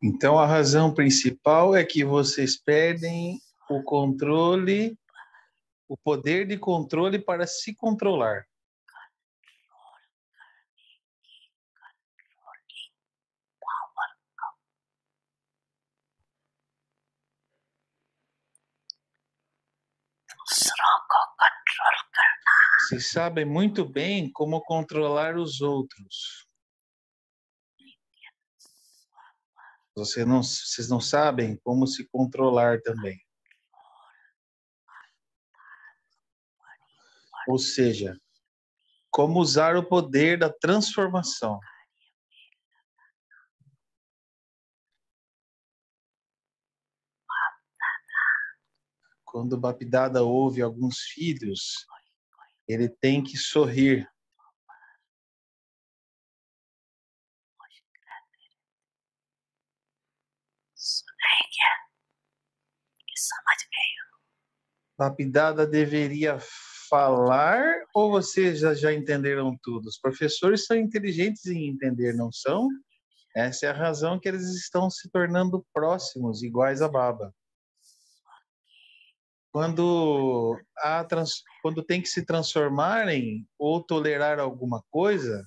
Então, a razão principal é que vocês perdem o controle, o poder de controle para se controlar. Vocês sabem muito bem como controlar os outros. Vocês não sabem como se controlar também. Ou seja, como usar o poder da transformação. Quando o Bapdada ouve alguns filhos, ele tem que sorrir. Bapdada deveria falar ou vocês já entenderam tudo? Os professores são inteligentes em entender, não são? Essa é a razão que eles estão se tornando próximos, iguais a Baba. Quando tem que se transformarem ou tolerar alguma coisa,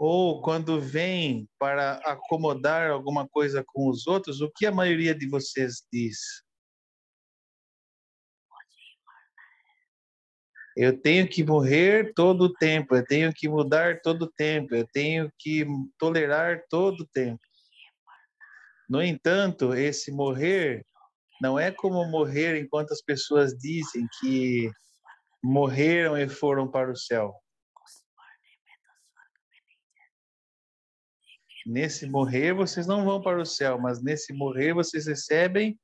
ou quando vem para acomodar alguma coisa com os outros, o que a maioria de vocês diz? Eu tenho que morrer todo o tempo, eu tenho que mudar todo o tempo, eu tenho que tolerar todo o tempo. No entanto, esse morrer não é como morrer enquanto as pessoas dizem que morreram e foram para o céu. Nesse morrer, vocês não vão para o céu, mas nesse morrer, vocês recebem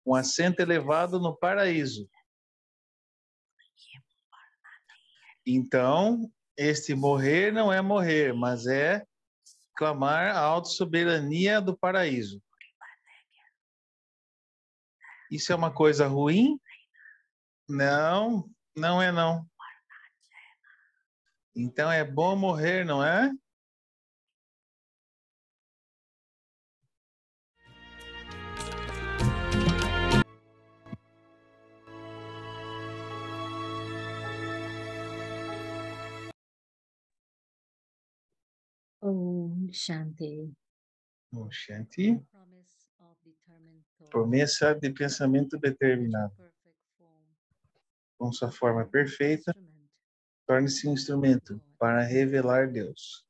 um assento elevado no paraíso. Então, este morrer não é morrer, mas é clamar a autossoberania do paraíso. Isso é uma coisa ruim? Não, não é não. Então é bom morrer, não é? Om Shanti. Om Shanti. Promessa de pensamento determinado. Com sua forma perfeita, torne-se um instrumento para revelar Deus.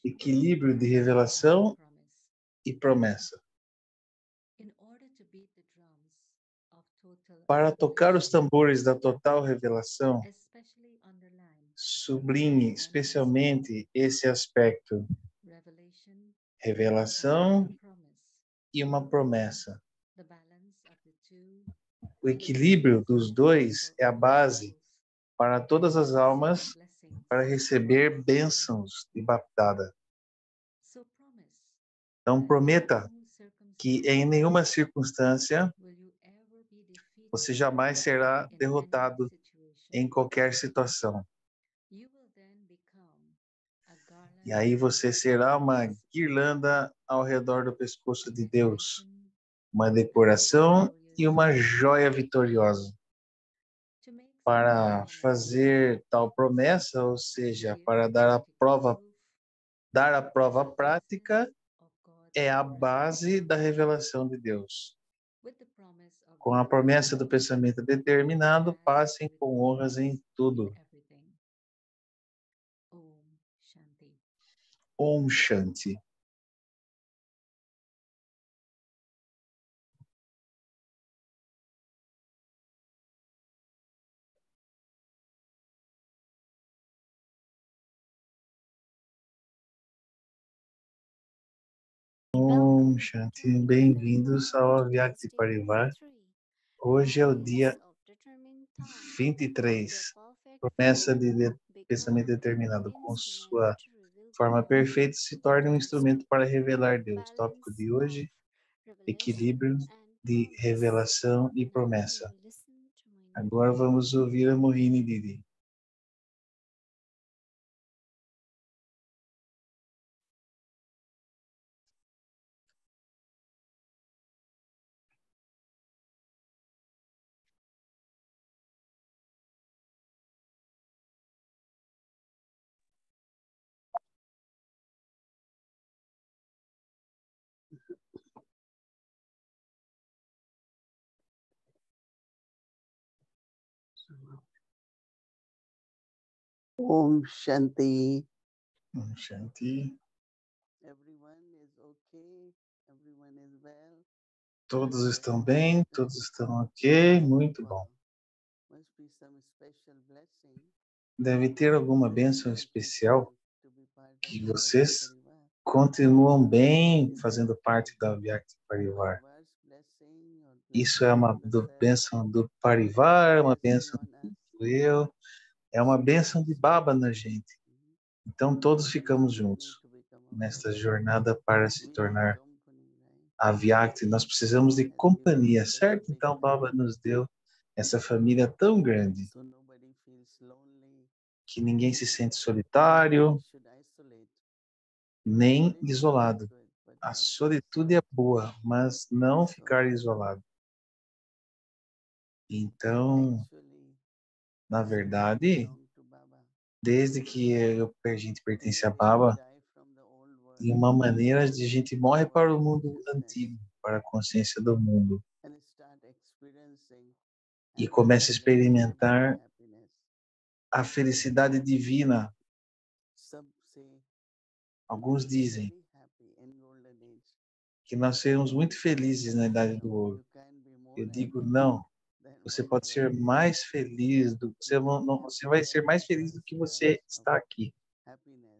Equilíbrio de revelação e promessa. Para tocar os tambores da total revelação, sublinhe especialmente esse aspecto: revelação e uma promessa. O equilíbrio dos dois é a base para todas as almas para receber bênçãos de Bapdada. Então prometa que em nenhuma circunstância você jamais será derrotado em qualquer situação. E aí você será uma guirlanda ao redor do pescoço de Deus, uma decoração e uma joia vitoriosa. Para fazer tal promessa, ou seja, para dar a prova prática, é a base da revelação de Deus. Com a promessa do pensamento determinado, passem com honras em tudo. Om Shanti. Om Shanti. Bem-vindos ao Avyakti Parivar. Hoje é o dia 23. Promessa de pensamento determinado. Com sua forma perfeita, se torne um instrumento para revelar Deus. Tópico de hoje: equilíbrio de revelação e promessa. Agora vamos ouvir a Mohini Didi. Om Shanti. Om Shanti. Everyone is okay. Everyone is well. Todos estão bem, todos estão ok, muito bom. Must be some special blessing. Deve ter alguma bênção especial que vocês continuam bem fazendo parte da Vyakti Parivar. Isso é uma bênção do Parivar, uma bênção do eu, é uma bênção de Baba na gente. Então todos ficamos juntos nesta jornada para se tornar a Vyakti. Nós precisamos de companhia, certo? Então Baba nos deu essa família tão grande que ninguém se sente solitário nem isolado. A solitude é boa, mas não ficar isolado. Então, na verdade, desde que a gente pertence a Baba, de uma maneira de a gente morre para o mundo antigo, para a consciência do mundo, e começa a experimentar a felicidade divina. Alguns dizem que nós seremos muito felizes na Idade do Ouro. Eu digo, não. Você pode ser mais feliz você vai ser mais feliz do que você está aqui.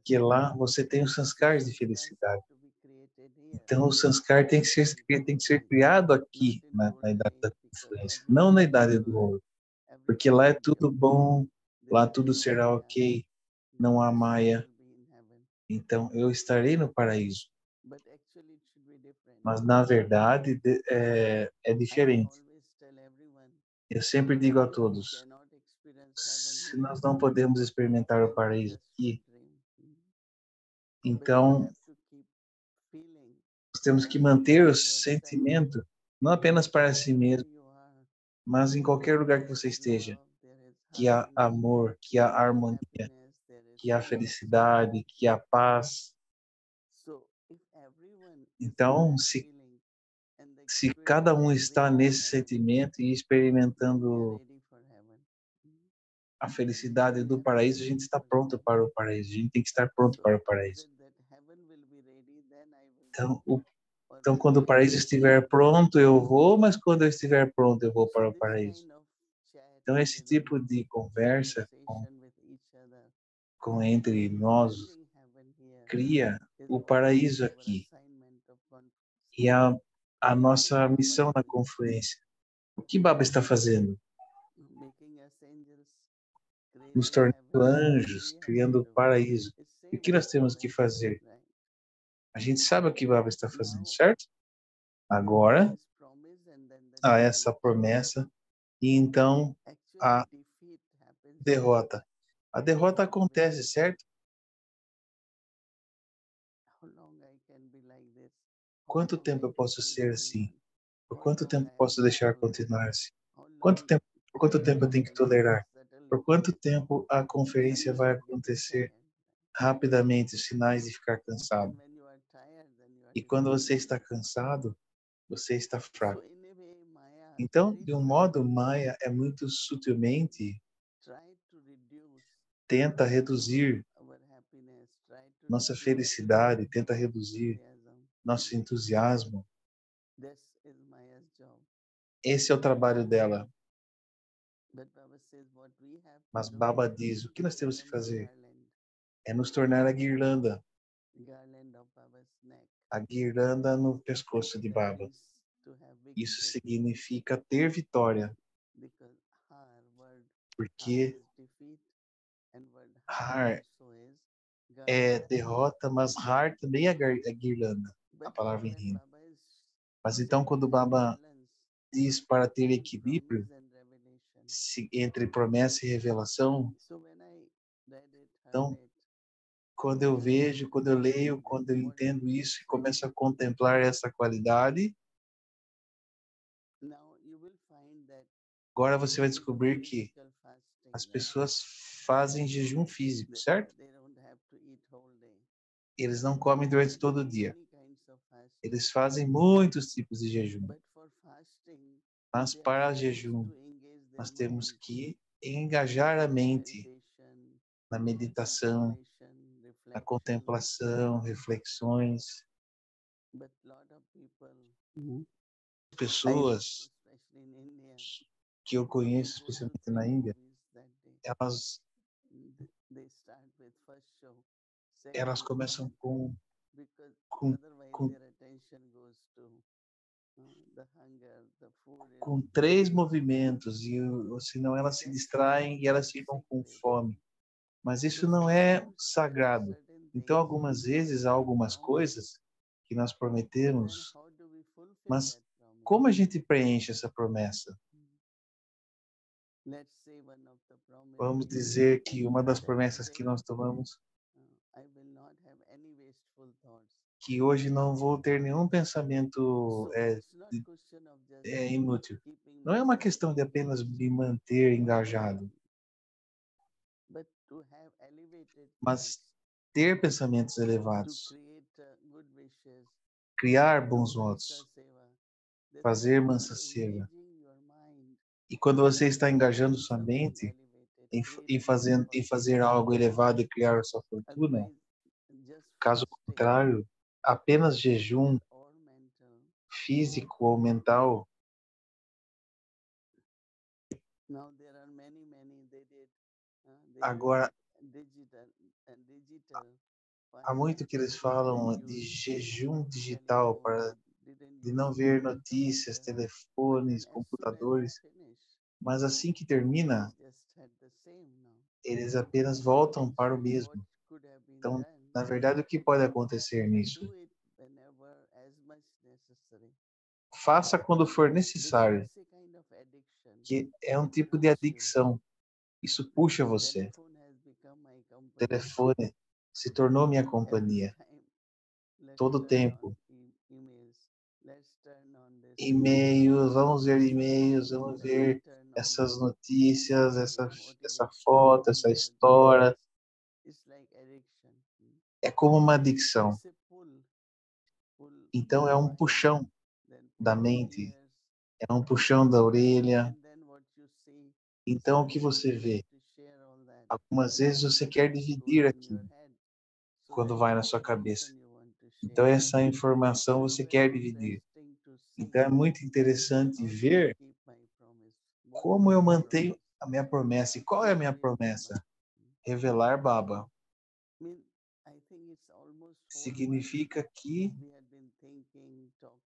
Que lá você tem os sanskars de felicidade. Então o sanskar tem que ser criado aqui na idade da confluência, não na idade do ouro, porque lá é tudo bom, lá tudo será ok, não há maia. Então eu estarei no paraíso. Mas na verdade é diferente. Eu sempre digo a todos, se nós não podemos experimentar o paraíso aqui, então nós temos que manter o sentimento, não apenas para si mesmo, mas em qualquer lugar que você esteja, que há amor, que há harmonia, que há felicidade, que há paz. Então, se cada um está nesse sentimento e experimentando a felicidade do paraíso, a gente está pronto para o paraíso. A gente tem que estar pronto para o paraíso. Então, quando o paraíso estiver pronto, eu vou, mas quando eu estiver pronto, eu vou para o paraíso. Então, esse tipo de conversa com entre nós cria o paraíso aqui. E a nossa missão na confluência. O que Baba está fazendo? Nos tornando anjos, criando o paraíso. E o que nós temos que fazer? A gente sabe o que Baba está fazendo, certo? Agora, há essa promessa e então a derrota. A derrota acontece, certo? Quanto tempo eu posso ser assim? Por quanto tempo posso deixar continuar assim? Por quanto tempo eu tenho que tolerar? Por quanto tempo a conferência vai acontecer rapidamente, os sinais de ficar cansado? E quando você está cansado, você está fraco. Então, de um modo, Maya é muito sutilmente tenta reduzir nossa felicidade, tenta reduzir nosso entusiasmo. Esse é o trabalho dela. Mas Baba diz, o que nós temos que fazer? É nos tornar a guirlanda no pescoço de Baba. Isso significa ter vitória, porque Har é derrota, mas Har também é guirlanda, a palavra em hindi. Mas então, quando Baba diz para ter equilíbrio, entre promessa e revelação. Então, quando eu vejo, quando eu leio, quando eu entendo isso e começo a contemplar essa qualidade, agora você vai descobrir que as pessoas fazem jejum físico, certo? Eles não comem durante todo o dia. Eles fazem muitos tipos de jejum. Mas para jejum, nós temos que engajar a mente na meditação, na contemplação, reflexões. Pessoas que eu conheço, especialmente na Índia, elas começam com, com, com 3 movimentos, e senão elas se distraem e elas ficam com fome. Mas isso não é sagrado. Então, algumas vezes, há algumas coisas que nós prometemos, mas como a gente preenche essa promessa? Vamos dizer que uma das promessas que nós tomamos, que hoje não vou ter nenhum pensamento inútil. Não é uma questão de apenas me manter engajado, mas ter pensamentos elevados, criar bons votos, fazer mansa seva. E quando você está engajando sua mente em fazer algo elevado e criar sua fortuna, caso contrário, apenas jejum físico ou mental, agora há muito que eles falam de jejum digital para de não ver notícias, telefones, computadores, mas assim que termina, eles apenas voltam para o mesmo. Então, na verdade, o que pode acontecer nisso? Faça quando for necessário, que é um tipo de adicção. Isso puxa você. O telefone se tornou minha companhia. Todo o tempo. E-mails, vamos ver e-mails, vamos ver essas notícias, essa foto, essa história. É como uma adicção. Então, é um puxão da mente, é um puxão da orelha. Então, o que você vê? Algumas vezes você quer dividir aquilo quando vai na sua cabeça. Então, essa informação você quer dividir. Então, é muito interessante ver como eu mantenho a minha promessa. E qual é a minha promessa? Revelar Baba. Significa que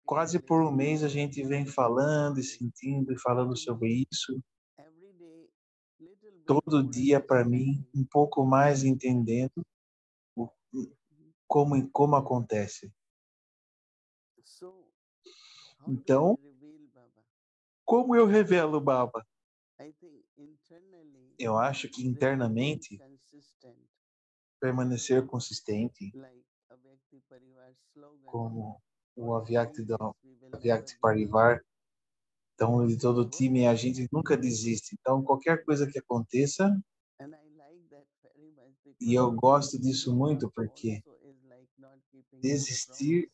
quase por um mês a gente vem falando e sentindo e falando sobre isso. Todo dia, para mim, um pouco mais entendendo como acontece. Então, como eu revelo Baba? Eu acho que internamente permanecer consistente, como o Avyakti Parivar. Então, de todo o time, a gente nunca desiste. Então, qualquer coisa que aconteça, e eu gosto disso muito, porque desistir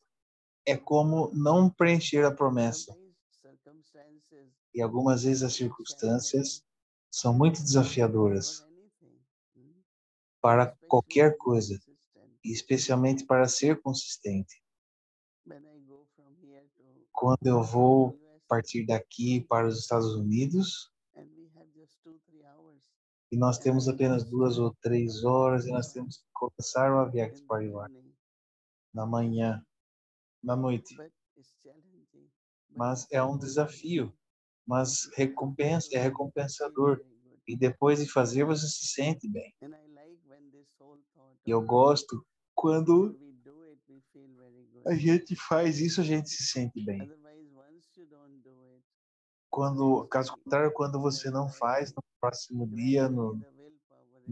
é como não preencher a promessa. E algumas vezes as circunstâncias são muito desafiadoras para qualquer coisa, e especialmente para ser consistente. Quando eu vou partir daqui para os Estados Unidos, e nós temos apenas 2 ou 3 horas, e nós temos que começar o Avyakti Parivar na manhã, na noite. Mas é um desafio, mas é recompensador. E depois de fazer, você se sente bem. E eu gosto quando a gente faz isso, a gente se sente bem. Caso contrário, quando você não faz no próximo dia, no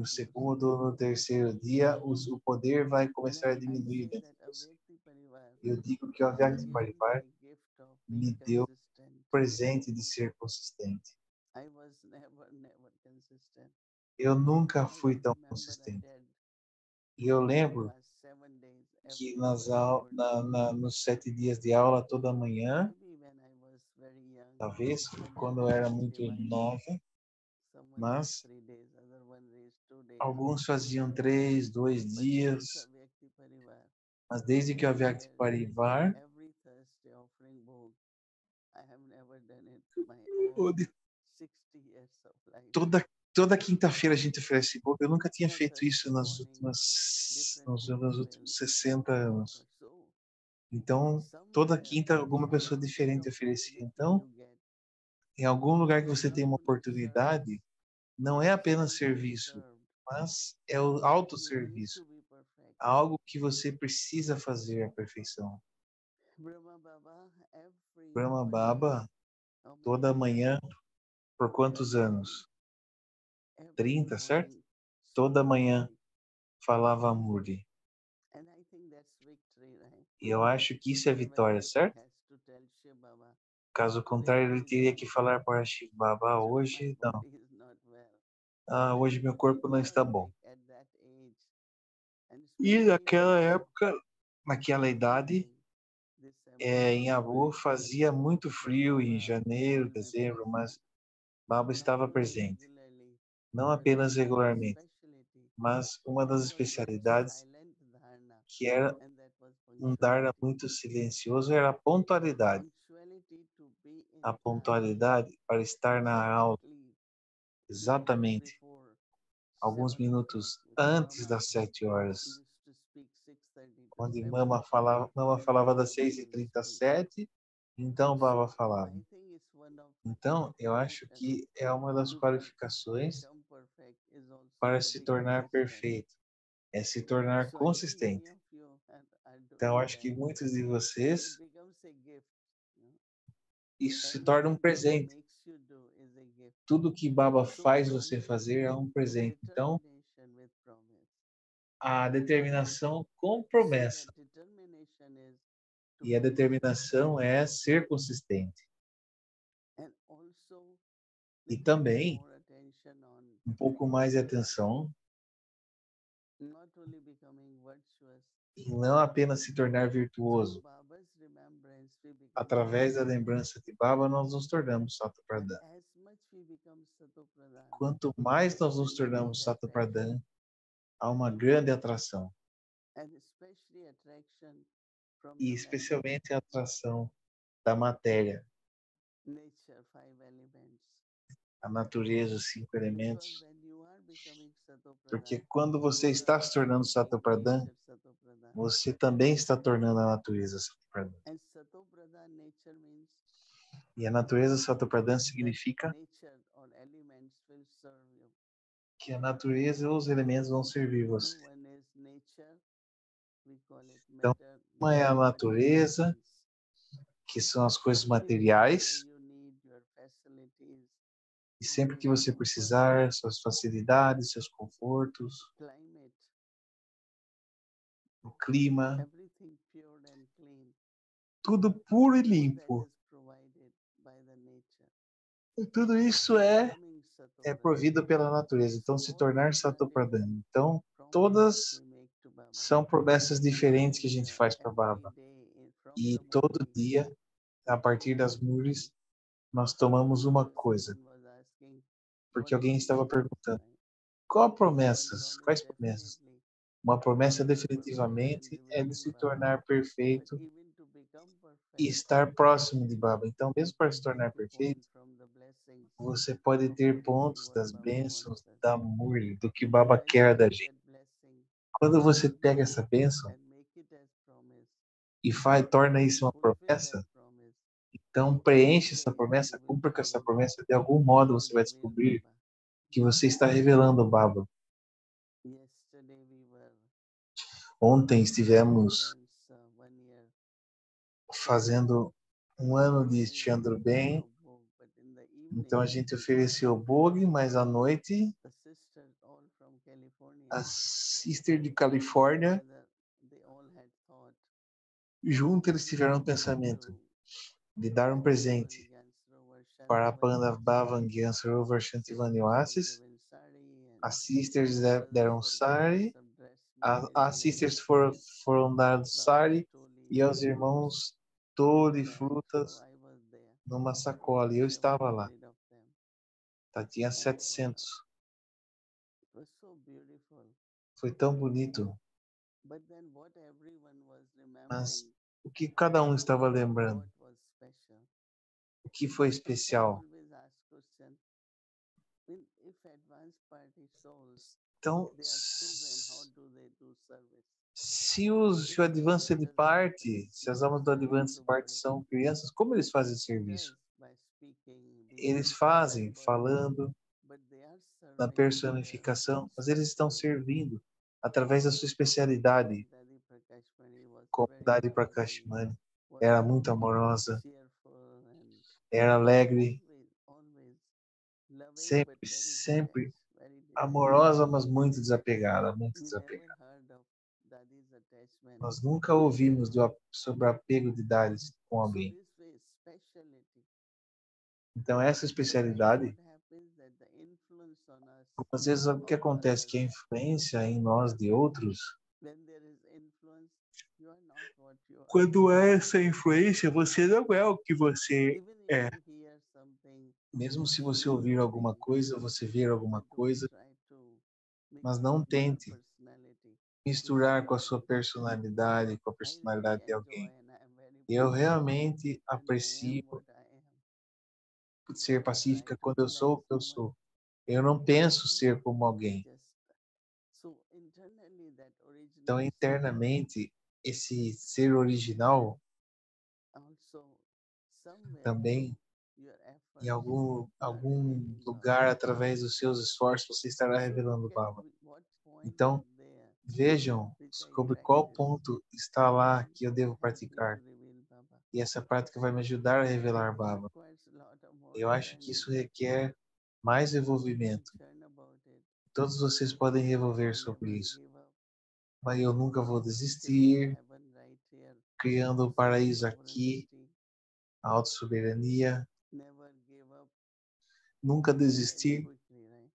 segundo ou no terceiro dia, o poder vai começar a diminuir dentro de você. Eu digo que o Avyakti Parivar me deu o presente de ser consistente. Eu nunca fui tão consistente. E eu lembro que nos 7 dias de aula toda manhã, talvez quando eu era muito nova, mas alguns faziam 3, 2 dias, mas desde que o Avyakti Parivar, toda quinta-feira a gente oferece bolo. Eu nunca tinha feito isso nos últimos 60 anos. Então, toda quinta alguma pessoa diferente oferecia. Então, em algum lugar que você tem uma oportunidade, não é apenas serviço, mas é o autosserviço. Algo que você precisa fazer à perfeição. Brahma Baba, toda manhã, por quantos anos? 30, certo? Toda manhã falava Murli. E eu acho que isso é vitória, certo? Caso contrário, ele teria que falar para Shiv Baba, hoje não. Hoje meu corpo não está bom. E naquela época, naquela idade, em Abu fazia muito frio em janeiro, dezembro, mas Baba estava presente. Não apenas regularmente, mas uma das especialidades que era um dharna muito silencioso era a pontualidade. A pontualidade para estar na aula exatamente alguns minutos antes das 7 horas. Onde Mama falava das 6h37, então Baba falava. Então, eu acho que é uma das qualificações para se tornar perfeito, é se tornar consistente. Então, eu acho que muitos de vocês, isso se torna um presente. Tudo que Baba faz você fazer é um presente. Então, a determinação com promessa. E a determinação é ser consistente. E também um pouco mais de atenção em não apenas se tornar virtuoso. Através da lembrança de Baba, nós nos tornamos Sattva Pradhan. Quanto mais nós nos tornamos Sattva Pradhan, há uma grande atração. E especialmente a atração da matéria. A natureza, os 5 elementos. Porque quando você está se tornando Sattva Pradhan, você também está tornando a natureza Sattva Pradhan. E a natureza Sattva Pradhan significa que a natureza e os elementos vão servir você. Então, uma é a natureza, que são as coisas materiais, e sempre que você precisar, suas facilidades, seus confortos, o clima, tudo puro e limpo. E tudo isso é provido pela natureza. Então, se tornar Sattva Pradhan. Então, todas são promessas diferentes que a gente faz para Baba. E todo dia, a partir das Murlis, nós tomamos uma coisa. Porque alguém estava perguntando, quais promessas? Uma promessa definitivamente é de se tornar perfeito e estar próximo de Baba. Então, mesmo para se tornar perfeito, você pode ter pontos das bênçãos da Murli, do que Baba quer da gente. Quando você pega essa bênção e torna isso uma promessa, então preenche essa promessa, cumpra com essa promessa, de algum modo você vai descobrir que você está revelando o Baba. Ontem estivemos fazendo um ano de Chandra Ben Então a gente ofereceu bolo, mas à noite the sisters all from California, a sister de Califórnia, together, they all had thought junto eles tiveram um pensamento to de dar um presente Bhavan Rover para a Shantivani banda Bhavan Rover sisters Shantivani were Oasis. given sari and As sisters brothers deram were given sari, some dress as material sisters and foram dados some sari toli e aos fruits irmãos tole in bag. So frutas I was there, numa sacola. E eu estava lá. 700 of them. Tá, tinha And 700. it was so beautiful. Foi tão bonito. But then what everyone was Mas remembering, o que cada um estava lembrando? what was special. O que foi I especial? always ask question, if advanced party souls, Então, they are children, how do they do service? se o Advance de parte, se as almas do Advance de parte são crianças, como eles fazem It serviço? does by speaking, being Eles fazem embodied, falando but they are na serving with their personificação, mas eles estão speciality. servindo através da sua especialidade, Daddy Prakashmani was como very Dari loving, Prakashmani. was Era muito amorosa, cheerful, and era alegre, always loving but sempre, very sempre detached, very detached. amorosa, mas muito desapegada, muito We never desapegada. heard of Daddy's attachment. Nós nunca ouvimos sobre o apego de Dari com So alguém. this way, speciality. Então, essa But then especialidade, what happens that the influence on us às vezes o que of acontece others, que a influência em nós de outros, when there is influence, you are not what you are. quando há essa influência, você não é o que você Even if é. you hear something, Mesmo se você ouvir alguma coisa, você ver alguma coisa, try to mix mas it não with your tente personality. misturar com a sua personalidade, com a I really personalidade de enjoy alguém. and I am very Eu pacífica realmente when I am aprecio what I am. ser I don't try pacífica to quando be eu like sou o que eu someone. sou. Eu não penso Then ser como I alguém. just so internally that Então, original self internamente, esse ser original also somewhere também, through your em efforts you are algum revealing Baba. lugar, através dos seus esforços, você estará So revelando look at Baba. what point Então, is there vejam which I sobre qual practice ponto está lá and que eu will devo help me to praticar. reveal Baba. E essa prática vai me ajudar a revelar This Baba. requires a lot of more Eu acho que learning. isso requer mais You can envolvimento. churn about it. Todos vocês podem revolver I sobre never isso. give up. Mas eu nunca vou Creating desistir, heaven right here. criando um paraíso aqui, Self-sovereignty. a autossoberania, Never give up nunca very desistir. quickly, right?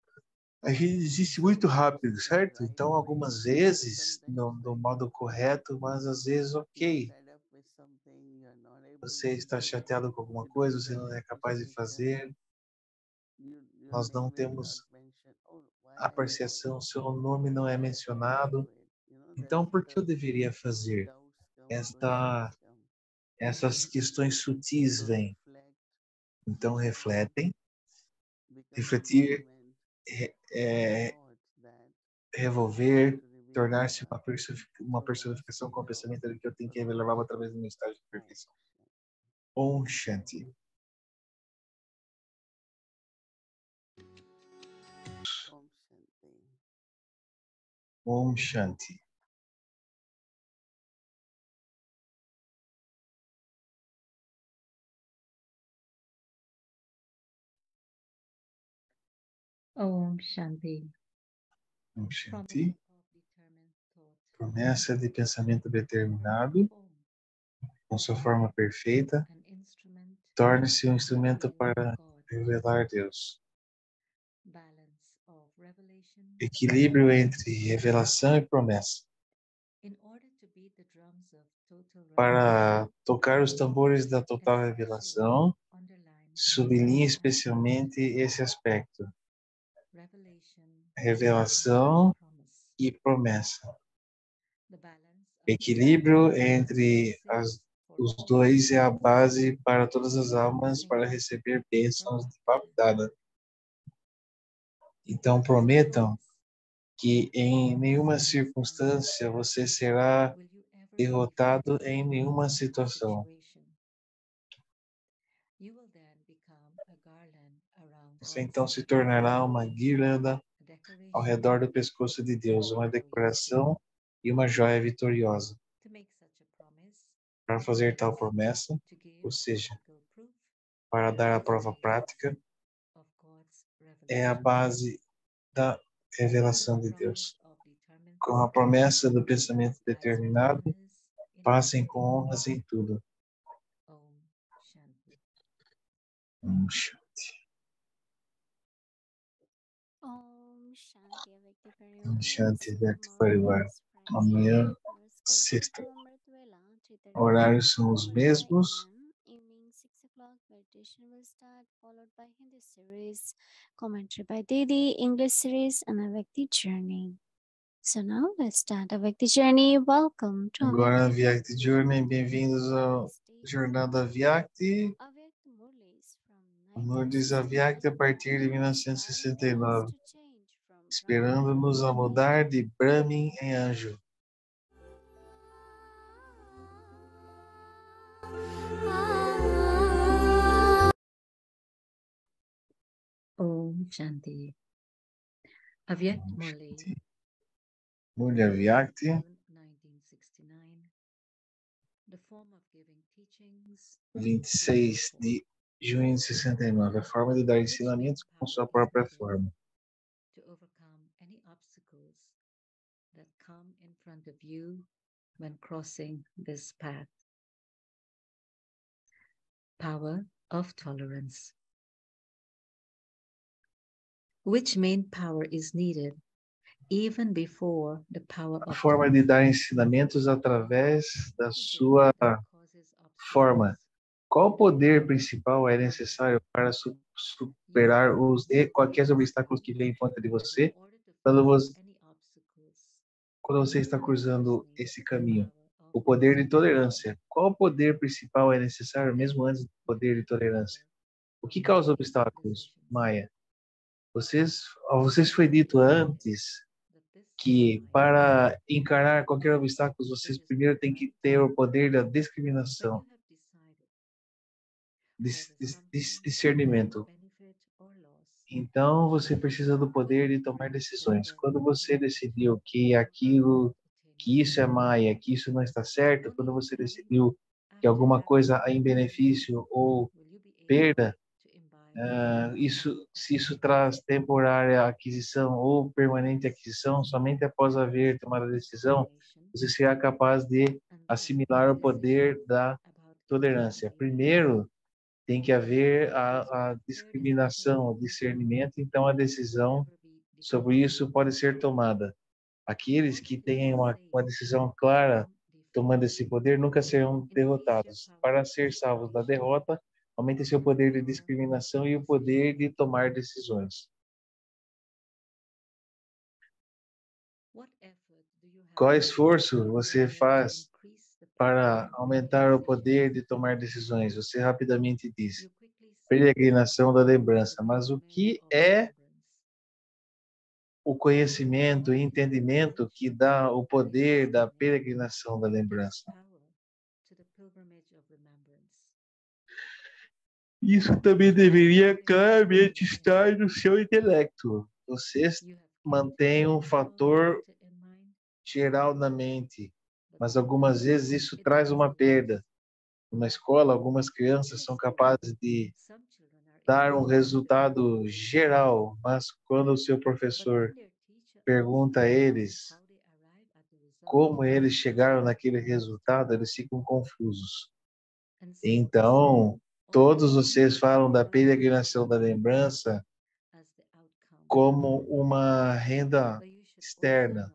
A gente desiste muito rápido, In certo? right Então, way. algumas vezes, Sometimes no right modo way. correto, mas às vezes, You are ok. fed up with something you are not able Você to está do. chateado com alguma You coisa, don't você get não é capaz de appreciation. fazer, Your nós não name is not temos mentioned. Oh, why I should? apreciação, seu nome não é Why I should mencionado. do it? Então, That's por que eu the deveria fazer? doubts come, questions come. Essas questões sutis So vêm. reflect, Então, refletem. become Refletir, embodiment, é, thought that I have revolver, to reveal tornar-se Baba uma through my personificação com o state of pensamento de que eu tenho que revelar Baba perfection. através do meu estágio de Om perfeição. Om Shanti. Om Shanti. Om Shanti. Om Shanti. Om Shanti. Promessa de pensamento determinado, com sua forma perfeita, torne-se um instrumento para revelar Deus. Equilíbrio entre revelação e promessa. Para tocar os tambores da total revelação, sublinhe especialmente esse aspecto. Revelação e promessa. Equilíbrio entre os dois é a base para todas as almas para receber bênçãos de Baba. Então prometam que em nenhuma circunstância você será derrotado em nenhuma situação. Você então se tornará uma guirlanda ao redor do pescoço de Deus, uma decoração e uma joia vitoriosa. Para fazer tal promessa, ou seja, para dar a prova prática, é a base da revelação de Deus. Com a promessa do pensamento determinado, passem com honras em tudo. Shanti Vyakti Parivar. Amanhã, sexta. Horários são os mesmos. Commentary by Didi, English series, and Avyakti Journey. So now let's start Avyakti Journey. Welcome to Agora, Vyakti Journey, bem-vindos ao Jornada Vyakti. Lourdes Avyakti a partir de 1969, esperando-nos a mudar de Brahmin em anjo. Om Shanti. Avyakt Murli. Murli Avyakti. 1969. The form of giving teachings. 26 de junho de 69. A forma de dar ensinamentos com sua própria forma. To overcome any obstacles that come in front of you when crossing this path. Power of tolerance. Which main power is needed even before the power A of forma de dar ensinamentos através da sua forma. Qual poder principal é necessário para superar quaisquer obstáculos que vêm em conta de você quando você está cruzando esse caminho? O poder de tolerância. Qual poder principal é necessário mesmo antes do poder de tolerância? O que causa obstáculos, Maya? Vocês foi dito antes que para encarar qualquer obstáculo, vocês primeiro têm que ter o poder da discriminação, discernimento. Então, você precisa do poder de tomar decisões. Quando você decidiu que isso é Maya, que isso não está certo, quando você decidiu que alguma coisa é em benefício ou perda, se isso traz temporária aquisição ou permanente aquisição, somente após haver tomado a decisão, você será capaz de assimilar o poder da tolerância. Primeiro, tem que haver a discriminação, o discernimento, então a decisão sobre isso pode ser tomada. Aqueles que têm uma decisão clara tomando esse poder nunca serão derrotados. Para ser salvos da derrota, aumente seu poder de discriminação e o poder de tomar decisões. Qual esforço você faz para aumentar o poder de tomar decisões? Você rapidamente disse, peregrinação da lembrança. Mas o que é o conhecimento e entendimento que dá o poder da peregrinação da lembrança? Isso também deveria claramente estar no seu intelecto. Vocês mantêm um fator geral na mente, mas algumas vezes isso traz uma perda. Na escola, algumas crianças são capazes de dar um resultado geral, mas quando o seu professor pergunta a eles como eles chegaram naquele resultado, eles ficam confusos. Então, todos vocês falam da peregrinação da lembrança como uma renda externa,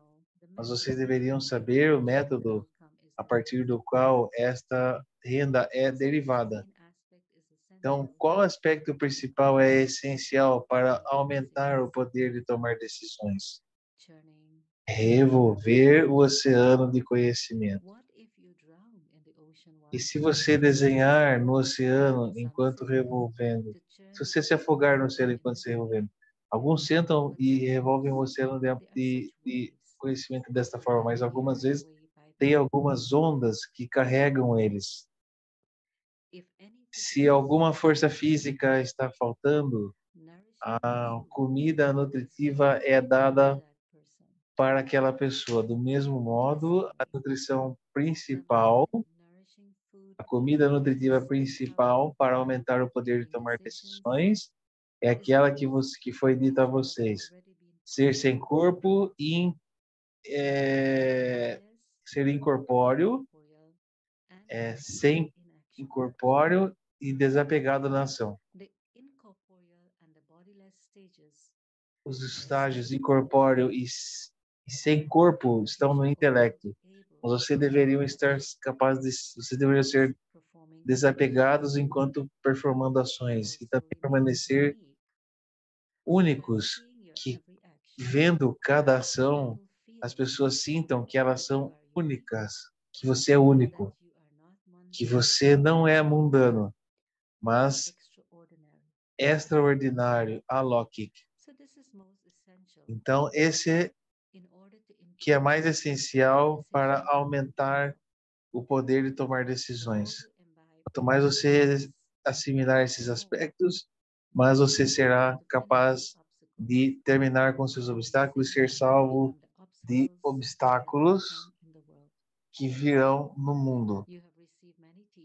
mas vocês deveriam saber o método a partir do qual esta renda é derivada. Então, qual aspecto principal é essencial para aumentar o poder de tomar decisões? Revolver o oceano de conhecimento. E se você desenhar no oceano enquanto revolvendo, se você se afogar no oceano enquanto se revolvendo, alguns sentam e revolvem o oceano de conhecimento desta forma, mas algumas vezes tem algumas ondas que carregam eles. Se alguma força física está faltando, a comida nutritiva é dada para aquela pessoa. Do mesmo modo, a comida nutritiva principal para aumentar o poder de tomar decisões é aquela que foi dita a vocês. Ser sem corpo e ser incorpóreo, sem incorpóreo e desapegado na ação. Os estágios incorpóreo e sem corpo estão no intelecto. Mas você deveriam estar capazes você deveria ser desapegados enquanto performando ações e também permanecer únicos, que vendo cada ação, as pessoas sintam que elas são únicas, que você é único, que você não é mundano, mas extraordinário, alóquico. Então, esse que é mais essencial para aumentar o poder de tomar decisões. Quanto mais você assimilar esses aspectos, mais você será capaz de terminar com seus obstáculos e ser salvo de obstáculos que virão no mundo.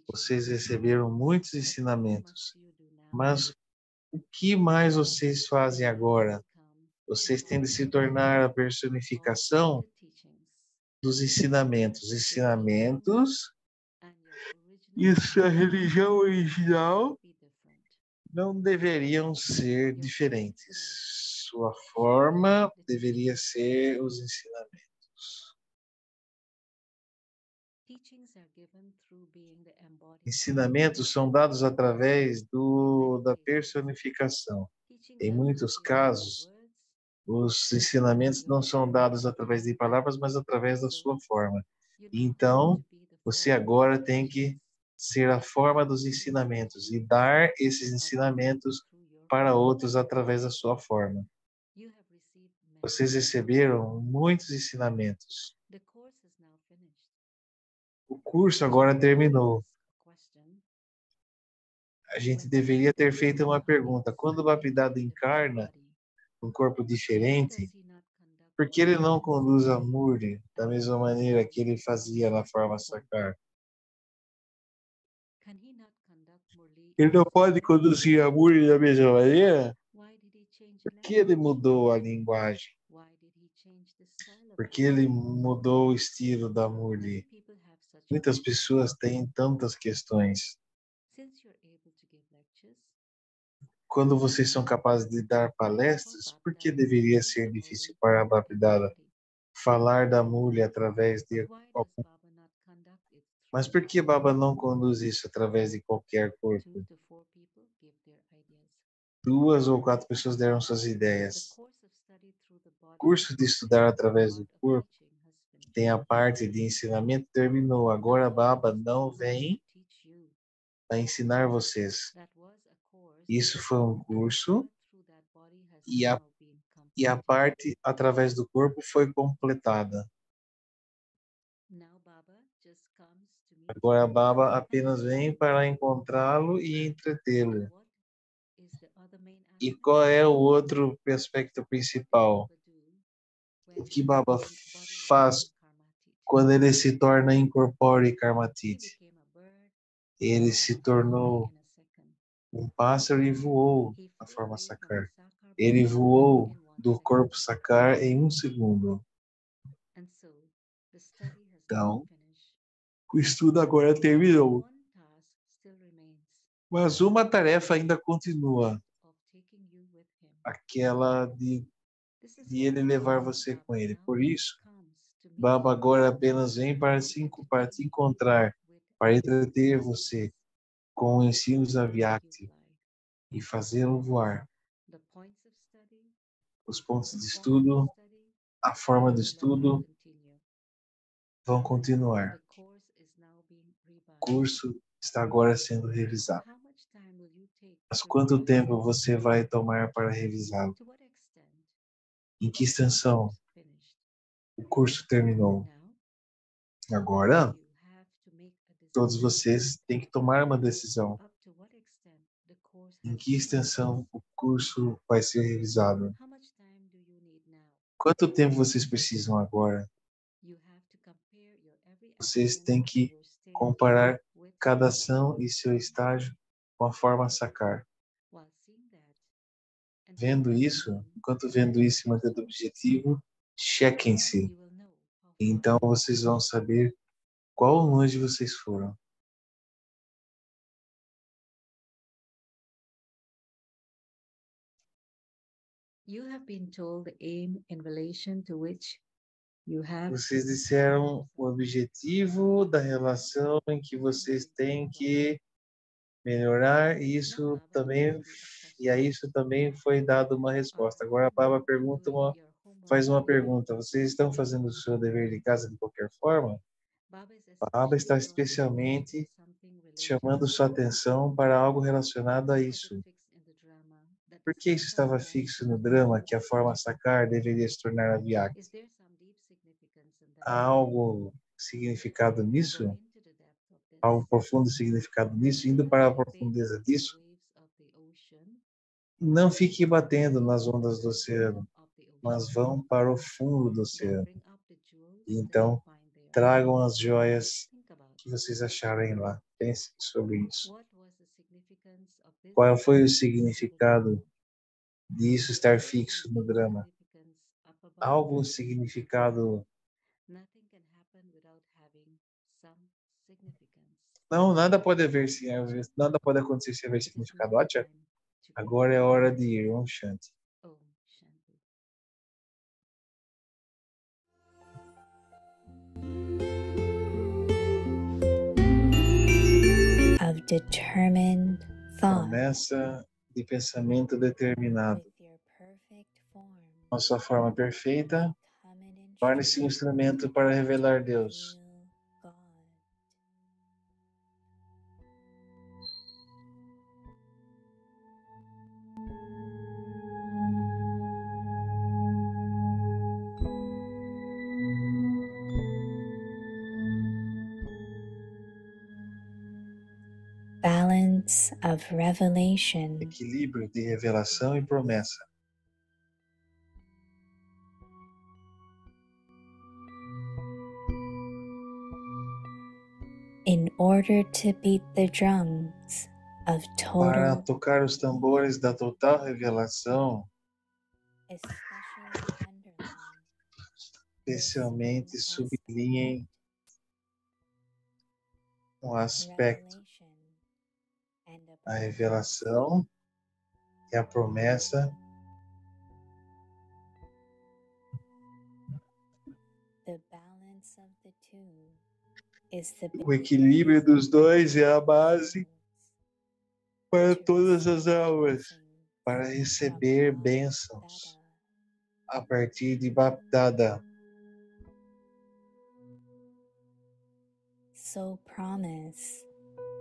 Vocês receberam muitos ensinamentos, mas o que mais vocês fazem agora? Vocês têm de se tornar a personificação dos ensinamentos. Ensinamentos e sua religião original não deveriam ser diferentes. Sua forma deveria ser os ensinamentos. Ensinamentos são dados através da personificação. Em muitos casos, os ensinamentos não são dados através de palavras, mas através da sua forma. Então, você agora tem que ser a forma dos ensinamentos e dar esses ensinamentos para outros através da sua forma. Vocês receberam muitos ensinamentos. O curso agora terminou. A gente deveria ter feito uma pergunta. Quando o Baptidada encarna um corpo diferente, por que ele não conduz a Murli da mesma maneira que ele fazia na forma Sakar? Ele não pode conduzir a Murli da mesma maneira? Por que ele mudou a linguagem? Por que ele mudou o estilo da Murli? Muitas pessoas têm tantas questões. Quando vocês são capazes de dar palestras, por que deveria ser difícil para a Baptidada falar da Murli através de algum... Mas por que Baba não conduz isso através de qualquer corpo? 2 ou 4 pessoas deram suas ideias. O curso de estudar através do corpo, que tem a parte de ensinamento, terminou. Agora Baba não vem para ensinar vocês. Isso foi um curso e a parte através do corpo foi completada. Agora Baba apenas vem para encontrá-lo e entretê-lo. E qual é o outro aspecto principal? O que Baba faz quando ele se torna incorpóreo e karmatite? Ele se tornou um pássaro e voou na forma Sakar. Ele voou do corpo Sakar em 1 segundo. Então, o estudo agora terminou. Mas uma tarefa ainda continua. Aquela de ele levar você com ele. Por isso, Baba agora apenas vem para te encontrar, para entreter você com ensinos da Vyakti e fazê-lo voar. Os pontos de estudo, a forma de estudo vão continuar. O curso está agora sendo revisado. Mas quanto tempo você vai tomar para revisá-lo? Em que extensão o curso terminou? Agora, todos vocês têm que tomar uma decisão. Em que extensão o curso vai ser revisado? Quanto tempo vocês precisam agora? Vocês têm que comparar cada ação e seu estágio com a forma Sakar. Vendo isso, enquanto vendo isso e mantendo o objetivo, chequem-se. Então vocês vão saber quão longe vocês foram. You have been told the aim in relation to which you have Vocês disseram o objetivo da relação em que vocês têm que melhorar, e isso também, e a isso também foi dado uma resposta. Agora a Baba faz uma pergunta: vocês estão fazendo o seu dever de casa de qualquer forma? Baba está especialmente chamando sua atenção para algo relacionado a isso. Por que isso estava fixo no drama que a forma sacar deveria se tornar a Vyakti? Há algo significado nisso? Há um profundo significado nisso? Indo para a profundeza disso, não fique batendo nas ondas do oceano, mas vão para o fundo do oceano. E então, tragam as joias que vocês acharem lá. Pensem sobre isso. Qual foi o significado disso estar fixo no drama? Há algum significado? Não, nada pode haver sem nada pode acontecer sem haver significado. Acha? Agora é hora de ir. Om Shanti. Of determined thought, Promessa de pensamento determinado. with your perfect form, Com a sua forma perfeita, come and torne-se um instrumento para revelar Deus. reveal God. Balance of revelation Equilíbrio de revelação e promessa. in order to beat the drums of Para total, tocar os tambores da total revelação, especially underline especialmente sublinhem um aspecto, revelation and a revelação e a promessa, the balance of the two is the o equilíbrio dos dois é a base para todas as almas, para receber bênçãos a partir de Bapdada. So promise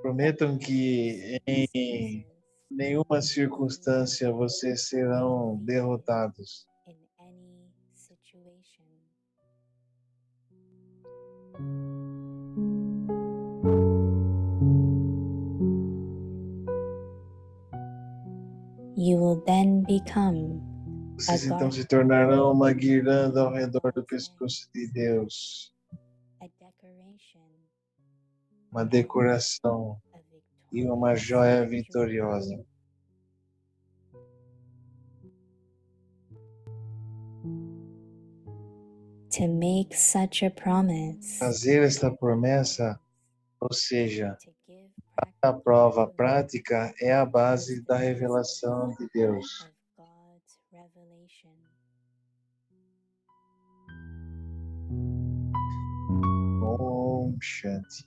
Prometam que em nenhuma circunstância vocês serão derrotados. in any situation. You will then become Vocês então se tornarão uma guirlanda ao redor do pescoço de Deus, a decoration uma decoração of e uma joia vitoriosa. to make such a promise, Fazer esta promessa, ou seja, to give a prova prática, é a base da revelação de Deus. of God's revelation. Om Shanti.